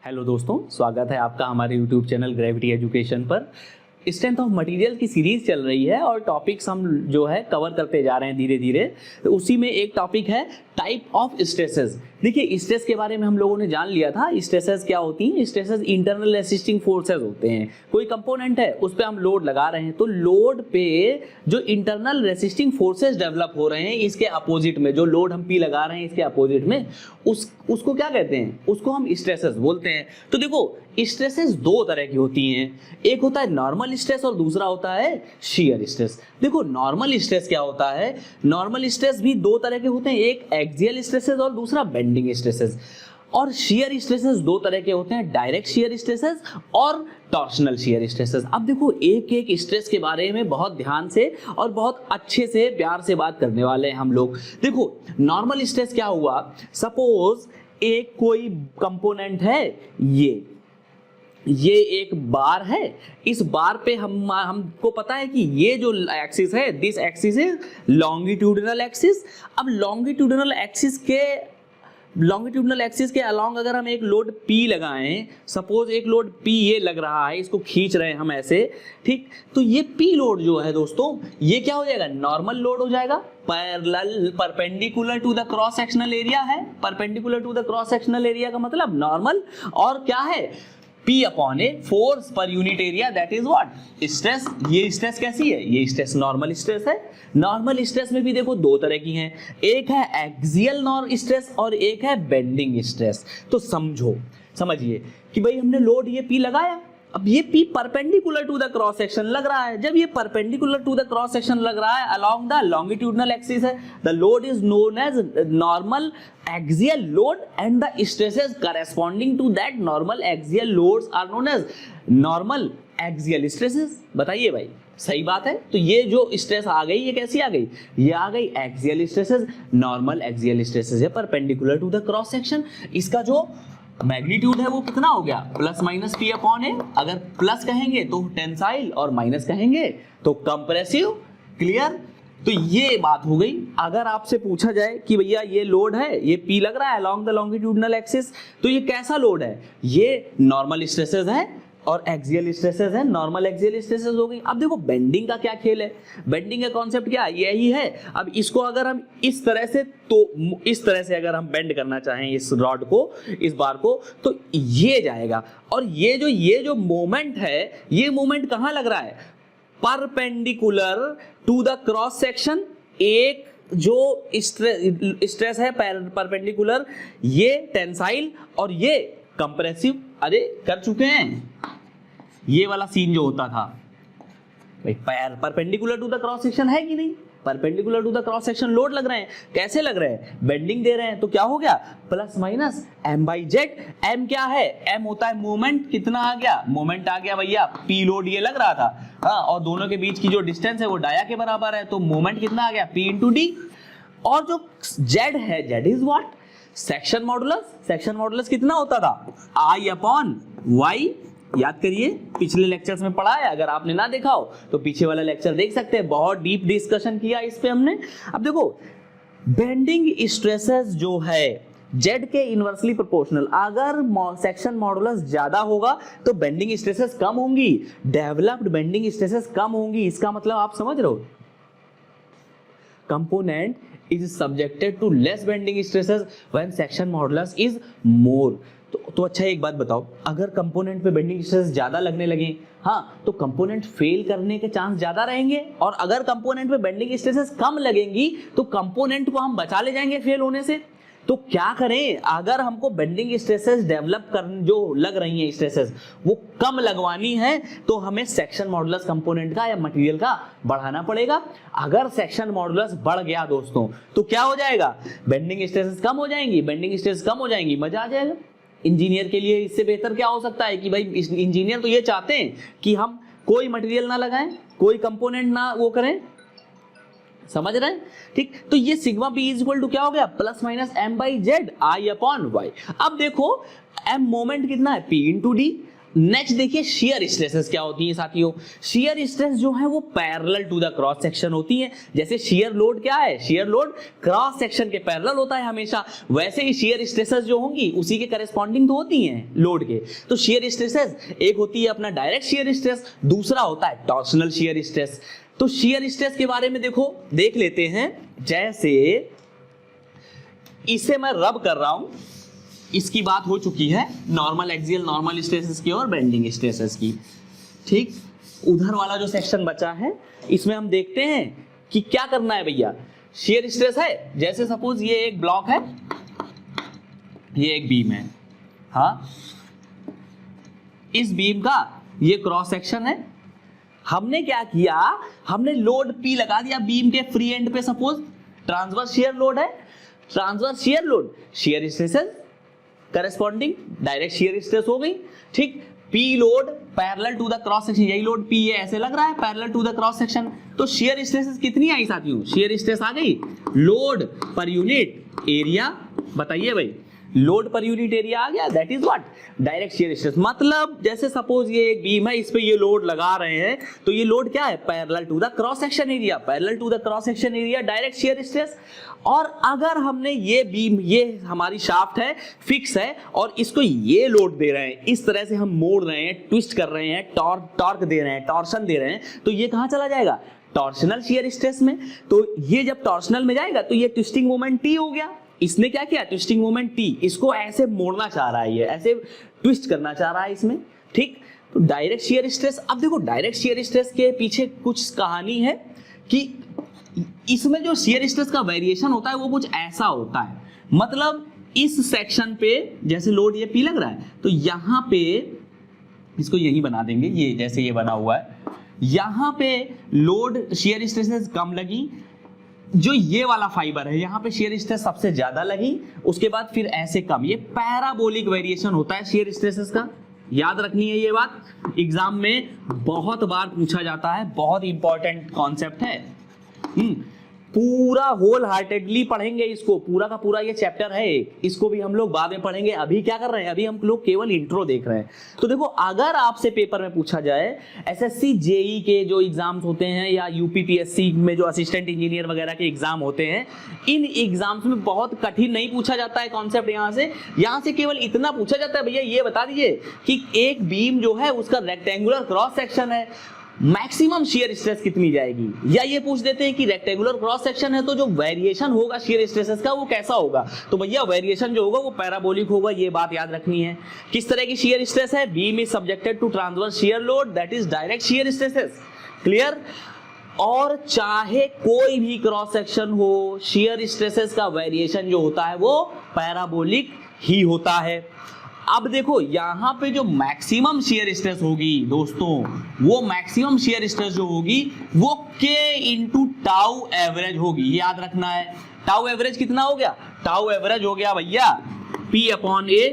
Hello दोस्तों, स्वागत है आपका हमारे यूट्यूब चैनल ग्रेविटी एजुकेशन पर। स्ट्रेंथ ऑफ मटेरियल की सीरीज चल रही है और टॉपिक्स हम जो है कवर करते जा रहे हैं धीरे धीरे। तो उसी में एक टॉपिक है टाइप ऑफ स्ट्रेसेस। देखिए, स्ट्रेस के बारे में हम लोगों ने जान लिया था। स्ट्रेसेस क्या होती हैं? स्ट्रेसेस इंटरनल रेसिस्टिंग फोर्सेस होते हैं। कोई कंपोनेंट है, उस पर हम लोड लगा रहे हैं, तो लोड पे जो इंटरनल रेसिस्टिंग फोर्सेस डेवलप हो रहे हैं, इसके अपोजिट में जो लोड हम पी लगा रहे हैं, इसके अपोजिट में उसको क्या कहते हैं? उसको हम स्ट्रेसेस बोलते हैं। तो देखो, स्ट्रेसेस दो तरह की होती हैं। एक होता है नॉर्मल स्ट्रेस और दूसरा होता है शियर स्ट्रेस। देखो, नॉर्मल स्ट्रेस क्या होता है? नॉर्मल स्ट्रेस भी दो तरह के होते हैं, एक एक्सियल स्ट्रेसेस और दूसरा बेंडिंग स्ट्रेसेस। और शियर स्ट्रेसेस दो तरह के होते हैं, डायरेक्ट शियर स्ट्रेसेस और टॉर्शनल शियर स्ट्रेसेस। अब देखो, एक एक स्ट्रेस के बारे में बहुत ध्यान से और बहुत अच्छे से प्यार से बात करने वाले हैं हम लोग। देखो, नॉर्मल स्ट्रेस क्या हुआ? सपोज एक कोई कंपोनेंट है, ये एक बार है। इस बार पे हमको पता है कि ये जो एक्सिस है, this axis is longitudinal axis. अब लॉन्गिट्यूडिनल एक्सिस के अलोंग अगर हम एक लोड P लगाएं, सपोज एक लोड P ये लग रहा है, इसको खींच रहे हैं हम ऐसे, ठीक? तो ये P लोड जो है दोस्तों, ये क्या हो जाएगा? नॉर्मल लोड हो जाएगा। Perpendicular to the cross sectional area है। Perpendicular to the cross sectional area का मतलब नॉर्मल। और क्या है? P upon A force per unit area, that is what? Stress. ये स्ट्रेस कैसी है? ये स्ट्रेस नॉर्मल स्ट्रेस है। नॉर्मल स्ट्रेस में भी देखो दो तरह की हैं, एक है एक्सियल नॉर्मल स्ट्रेस और एक है बेंडिंग स्ट्रेस। तो समझिए कि भाई हमने लोड ये P लगाया, अब ये P perpendicular to the cross section लग रहा है। जब ये perpendicular to the cross section लग रहा है अलोंग द लॉन्गिट्यूडिनल एक्सिस है, the load is known as normal axial load and the stresses corresponding to that normal axial loads are known as normal axial stresses. बताइए भाई, सही बात है? तो ये जो स्ट्रेस आ गई, ये कैसी आ गई? ये आ गई axial stresses, normal axial stresses है perpendicular to the cross section. इसका जो मैग्नीट्यूड है वो कितना हो गया? Plus minus P upon A. अगर प्लस कहेंगे तो टेंसाइल और माइनस कहेंगे तो कंप्रेसिव। क्लियर? तो ये बात हो गई। अगर आपसे पूछा जाए कि भैया ये लोड है, ये P लग रहा है अलोंग द लॉन्गिट्यूडिनल एक्सिस, तो ये कैसा लोड है? ये नॉर्मल स्ट्रेसेस है और एक्सियल स्ट्रेसेस है, नॉर्मल एक्सियल स्ट्रेसेस हो गई। अब देखो, बेंडिंग का क्या खेल है? बेंडिंग का कॉन्सेप्ट क्या है? यही है। अब इसको अगर हम इस तरह से, तो इस तरह से अगर हम बेंड करना चाहें इस रॉड को, इस बार को, तो ये जाएगा। और ये जो मोमेंट है, ये मोमेंट कहां लग रहा है? Perpendicular to the cross section. एक जो स्ट्रेस है परपेंडिकुलर, ये टेंसाइल और ये कंप्रेसिव। अरे कर चुके हैं ये वाला सीन जो होता था भाई। Perpendicular to the cross section है कि नहीं? Perpendicular to the cross section load लग रहे हैं। कैसे लग रहे हैं? बेंडिंग दे रहे हैं। तो क्या हो गया? Plus minus M/Z। M क्या है? M होता है मोमेंट। कितना आ गया? मोमेंट आ गया भैया। P लोड ये लग रहा था, हाँ, और दोनों के बीच की जो डिस्टेंस है वो डाया के बराबर है, तो मोमेंट कितना आ गया? P into D। और जो Z है, Z is what? Section modulus. Section modulus कितना होता था? I upon Y। याद करिए, पिछले लेक्चर्स में पढ़ा है। अगर आपने ना देखा हो तो पीछे वाला लेक्चर देख सकते हैं, बहुत डीप डिस्कशन किया इस पे हमने। अब देखो, बेंडिंग स्ट्रेसेस जो है Z के इनवर्सली प्रोपोर्शनल। अगर सेक्शन मॉडुलस ज्यादा होगा तो बेंडिंग स्ट्रेसेस कम होंगी, डेवलप्ड बेंडिंग स्ट्रेसेस कम होंगी। इसका मतलब आप समझ रहे हो? Component is subjected to less bending stresses when section modulus is more। तो अच्छा, एक बात बताओ, अगर कंपोनेंट पे बेंडिंग स्ट्रेस ज्यादा लगने लगे, हाँ, तो कंपोनेंट फेल करने के चांस ज्यादा रहेंगे। और अगर कंपोनेंट पे बेंडिंग स्ट्रेसेस कम लगेंगी तो कंपोनेंट को हम बचा ले जाएंगे फेल होने से। तो क्या करें? अगर हमको बेंडिंग स्ट्रेसेस डेवलप कर जो लग रही हैं स्ट्रेसेस वो कम लगवानी है, तो हमें सेक्शन मॉडुलस कंपोनेंट का या मटेरियल का बढ़ाना पड़ेगा। अगर सेक्शन मॉडुलस बढ़ गया दोस्तों, तो क्या हो जाएगा? बेंडिंग स्ट्रेसेस कम हो जाएंगी। बेंडिंग स्ट्रेस कम हो जाएंगी, मजा आ जाएगा। इंजीनियर के लिए इससे बेहतर क्या हो सकता है कि भाई इंजीनियर तो ये चाहते हैं कि हम कोई मटेरियल ना लगाएं, कोई कंपोनेंट ना वो करें। समझ रहे हैं? ठीक। तो ये sigma B is equal to क्या हो गया? Plus minus M/Z I upon Y। अब देखो, M मोमेंट कितना है? P into D। नेक्स्ट देखिए शियर स्ट्रेसेस क्या होती हैं साथियों। शियर स्ट्रेस जो है वो parallel to the cross section होती है। जैसे शियर लोड क्या है, शियर लोड क्रॉस सेक्शन के पैरेलल होता है हमेशा, वैसे ही शियर स्ट्रेसेस जो होंगी उसी के करेस्पॉन्डिंग तो होती हैं लोड के। तो शियर स्ट्रेसेस एक होती है अपना डायरेक्ट शियर स्ट्रेस, दूसरा होता है टॉर्सनल शियर स्ट्रेस। तो शियर स्ट्रेस के बारे में देखो देख लेते हैं। जैसे इसे मैं रब कर रहा हूं, इसकी बात हो चुकी है नॉर्मल एक्सियल नॉर्मल स्ट्रेसेस की और बेंडिंग स्ट्रेसेस की, ठीक। उधर वाला जो सेक्शन बचा है इसमें हम देखते हैं कि क्या करना है भैया। शियर स्ट्रेस है, जैसे सपोज ये एक ब्लॉक है, ये एक बीम है, हाँ, इस बीम का ये क्रॉस सेक्शन है। हमने क्या किया, हमने लोड P लगा दिया बीम के फ्री एंड पे। सपोज ट्रांसवर्स शियर लोड है, transverse shear load shear stresses corresponding direct shear stress हो गई, ठीक। P load parallel to the cross section, यही लोड P है, ऐसे लग रहा है parallel to the cross section. तो शियर स्ट्रेसेस कितनी आई साथियों, शियर स्ट्रेस आ गई लोड पर यूनिट एरिया, बताइए भाई, लोड पर यूनिट एरिया आ गया, that is what direct shear stress. मतलब जैसे सपोज ये एक बीम है, इस पे ये लोड लगा रहे हैं, तो ये लोड क्या है, parallel to the cross section area, parallel to the cross section area direct shear stress. और अगर हमने ये बीम, ये हमारी शाफ्ट है, फिक्स है, और इसको ये लोड दे रहे हैं, इस तरह से हम मोड़ रहे हैं, ट्विस्ट कर रहे हैं, टॉर्क दे रहे हैं, टॉर्शन दे रहे हैं, तो ये कहां चला जाएगा, टॉर्शनल शियर स्ट्रेस में। तो ये जब टॉर्शनल में जाएगा तो ये ट्विस्टिंग मोमेंट T हो गया। इसने क्या किया, ट्विस्टिंग मोमेंट T, इसको ऐसे मोड़ना चाह रहा है, ये ऐसे ट्विस्ट करना चाह रहा है इसमें, ठीक। तो डायरेक्ट शियर स्ट्रेस, अब देखो डायरेक्ट शियर स्ट्रेस के पीछे कुछ कहानी है कि इसमें जो शियर स्ट्रेस का वेरिएशन होता है वो कुछ ऐसा होता है। मतलब इस सेक्शन पे जैसे लोड ये P लग रहा है, तो यहां पे इसको यही बना देंगे, ये जैसे ये बना हुआ है, यहां पे लोड शियर स्ट्रेसेस कम लगी, जो ये वाला फाइबर है यहाँ पे शियर स्ट्रेस सबसे ज्यादा लगी, उसके बाद फिर ऐसे कम। ये पैराबोलिक वेरिएशन होता है शियर स्ट्रेसेस का, याद रखनी है ये बात, एग्जाम में बहुत बार पूछा जाता है, बहुत इंपॉर्टेंट कॉन्सेप्ट है। पूरा होल हार्टेडली पढ़ेंगे इसको, पूरा का पूरा ये चैप्टर है, इसको भी हम लोग बाद में पढ़ेंगे। अभी क्या कर रहे हैं, अभी हम लोग केवल इंट्रो देख रहे हैं। तो देखो अगर आपसे पेपर में पूछा जाए एसएससी जेई के जो एग्जाम्स होते हैं या यूपीपीएससी में जो असिस्टेंट इंजीनियर वगैरह के एग्जाम होते हैं, इन एग्जाम्स में बहुत कठिन नहीं पूछा जाता है कॉन्सेप्ट। यहाँ से केवल इतना पूछा जाता है, भैया ये बता दीजिए कि एक बीम जो है उसका रेक्टेंगुलर क्रॉस सेक्शन है, मैक्सिमम शियर स्ट्रेस कितनी जाएगी। या ये पूछ देते हैं कि रेक्टेंगुलर क्रॉस सेक्शन है तो जो वेरिएशन होगा शियर स्ट्रेसेस का वो कैसा होगा, तो भैया वेरिएशन जो होगा वो पैराबोलिक होगा, ये बात याद रखनी है। किस तरह की शियर स्ट्रेस है, beam is subjected to transverse shear load that is direct shear stresses, clear. और चाहे कोई भी क्रॉस सेक्शन हो, शियर स्ट्रेसेस का वेरिएशन जो होता है वो पैराबोलिक ही होता है। अब देखो यहां पे जो मैक्सिमम शियर स्ट्रेस होगी दोस्तों, वो मैक्सिमम शियर स्ट्रेस जो होगी वो K इंटू टाउ एवरेज होगी, याद रखना है। टाउ एवरेज कितना हो गया, टाउ एवरेज हो गया भैया P upon A,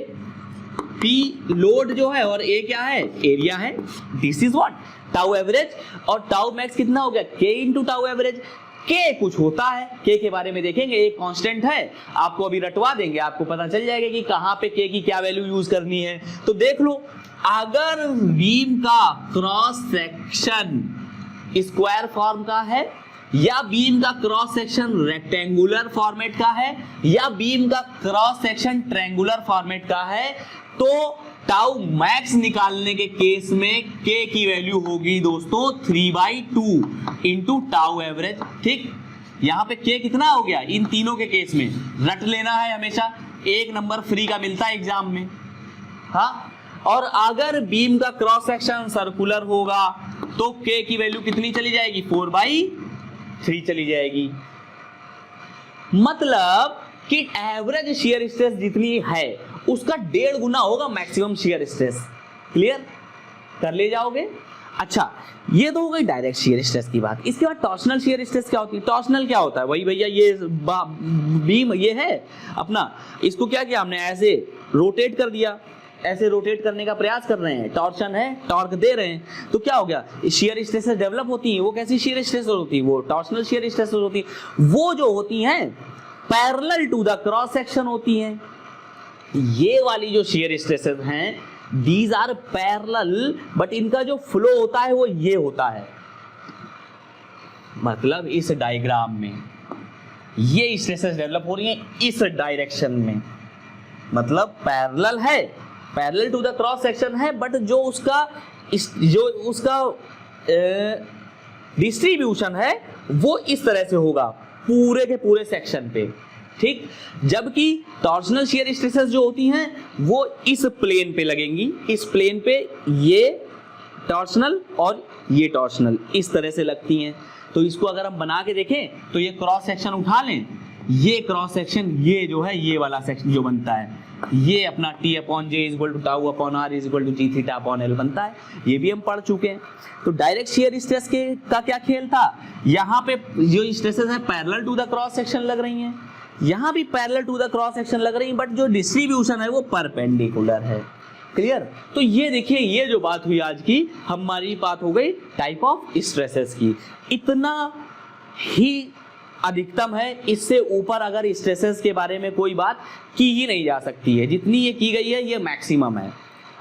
P load जो है और A क्या है, एरिया है, this is what tau average. और टाउ मैक्स कितना हो गया, K into tau average. K कुछ होता है, K के बारे में देखेंगे, एक कांस्टेंट है, आपको अभी रटवा देंगे, आपको पता चल जाएगा कि कहां पे K की क्या वैल्यू यूज करनी है। तो देख लो, अगर बीम का क्रॉस सेक्शन स्क्वायर फॉर्म का है, या बीम का क्रॉस सेक्शन रेक्टेंगुलर फॉर्मेट का है, या बीम का क्रॉस सेक्शन ट्रायंगुलर फॉर्मेट का है, तो टाउ मैक्स निकालने के केस में K की वैल्यू होगी दोस्तों 3/2 इंटू टाउ एवरेज, ठीक। यहां पे K कितना हो गया, इन तीनों के केस में रट लेना है हमेशा, 1 नंबर फ्री का मिलता है एग्जाम में, हाँ। और अगर बीम का क्रॉस सेक्शन सर्कुलर होगा तो K की वैल्यू कितनी चली जाएगी, 4/3 चली जाएगी। मतलब कि एवरेज शियर स्ट्रेस जितनी है उसका 1.5 गुना होगा मैक्सिमम शियर स्ट्रेस, क्लियर कर ले जाओगे। अच्छा, ये तो हो गई डायरेक्ट शियर स्ट्रेस की बात। इसके बाद टॉर्सनल शियर स्ट्रेस क्या होती है, टॉर्सनल क्या होता है, वही भैया ये बीम ये है अपना, इसको क्या किया हमने, ऐसे रोटेट कर दिया, ऐसे रोटेट करने का प्रयास कर रहे हैं, टॉर्शन है, टॉर्क दे रहे हैं, तो क्या हो गया, शियर स्ट्रेसेस डेवलप होती हैं। वो कैसी शियर स्ट्रेस होती है, वो टॉर्सनल शियर स्ट्रेस होती है, वो जो होती हैं parallel to the cross section होती हैं। ये वाली जो शियर स्ट्रेसेस हैं दीज आर पैरेलल, बट इनका जो फ्लो होता है वो ये होता है, मतलब इस डायग्राम में ये स्ट्रेसेस डेवलप हो रही हैं इस डायरेक्शन में, मतलब पैरेलल है, parallel to the cross section है, बट जो उसका डिस्ट्रीब्यूशन है वो इस तरह से होगा पूरे के पूरे सेक्शन पे, ठीक। जबकि टॉर्सनल शियर स्ट्रेसेस जो होती हैं वो इस प्लेन पे लगेंगी, इस प्लेन पे ये टॉर्सनल और ये टॉर्सनल इस तरह से लगती हैं। तो इसको अगर हम बना के देखें तो ये क्रॉस सेक्शन उठा लें, ये क्रॉस सेक्शन ये जो है ये वाला सेक्शन जो बनता है ये अपना T upon J equal to tau upon R equal to G theta upon L बनता है, ये भी हम पढ़ चुके हैं। तो डायरेक्ट शियर स्ट्रेस का क्या खेल था, यहाँ पे जो स्ट्रेसेस है parallel to the cross section लग रही हैं, यहाँ भी parallel to the cross section लग रही है, बट जो डिस्ट्रीब्यूशन है वो परपेंडिकुलर है। क्लियर। तो ये देखिए ये जो बात हुई आज की हमारी बात हो गई टाइप ऑफ स्ट्रेसेस की, इतना ही अधिकतम है, इससे ऊपर अगर स्ट्रेसेस के बारे में कोई बात की ही नहीं जा सकती है, जितनी ये की गई है ये मैक्सिमम है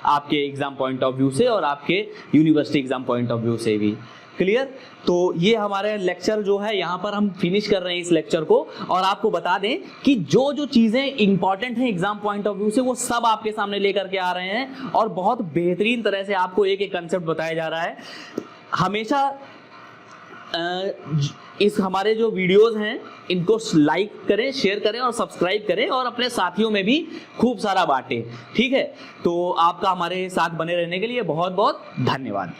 आपके एग्जाम पॉइंट ऑफ व्यू से और आपके university exam point of view से भी। क्लियर। तो ये हमारे लेक्चर जो है यहाँ पर हम फिनिश कर रहे हैं इस लेक्चर को, और आपको बता दें कि जो जो चीजें इंपॉर्टेंट हैं एग्जाम पॉइंट ऑफ व्यू से वो सब आपके सामने लेकर के आ रहे हैं, और बहुत बेहतरीन तरह से आपको एक एक कंसेप्ट बताया जा रहा है। हमेशा इस हमारे जो वीडियोस हैं इनको लाइक करें, शेयर करें और सब्सक्राइब करें, और अपने साथियों में भी खूब सारा बांटें, ठीक है। तो आपका हमारे साथ बने रहने के लिए बहुत बहुत धन्यवाद।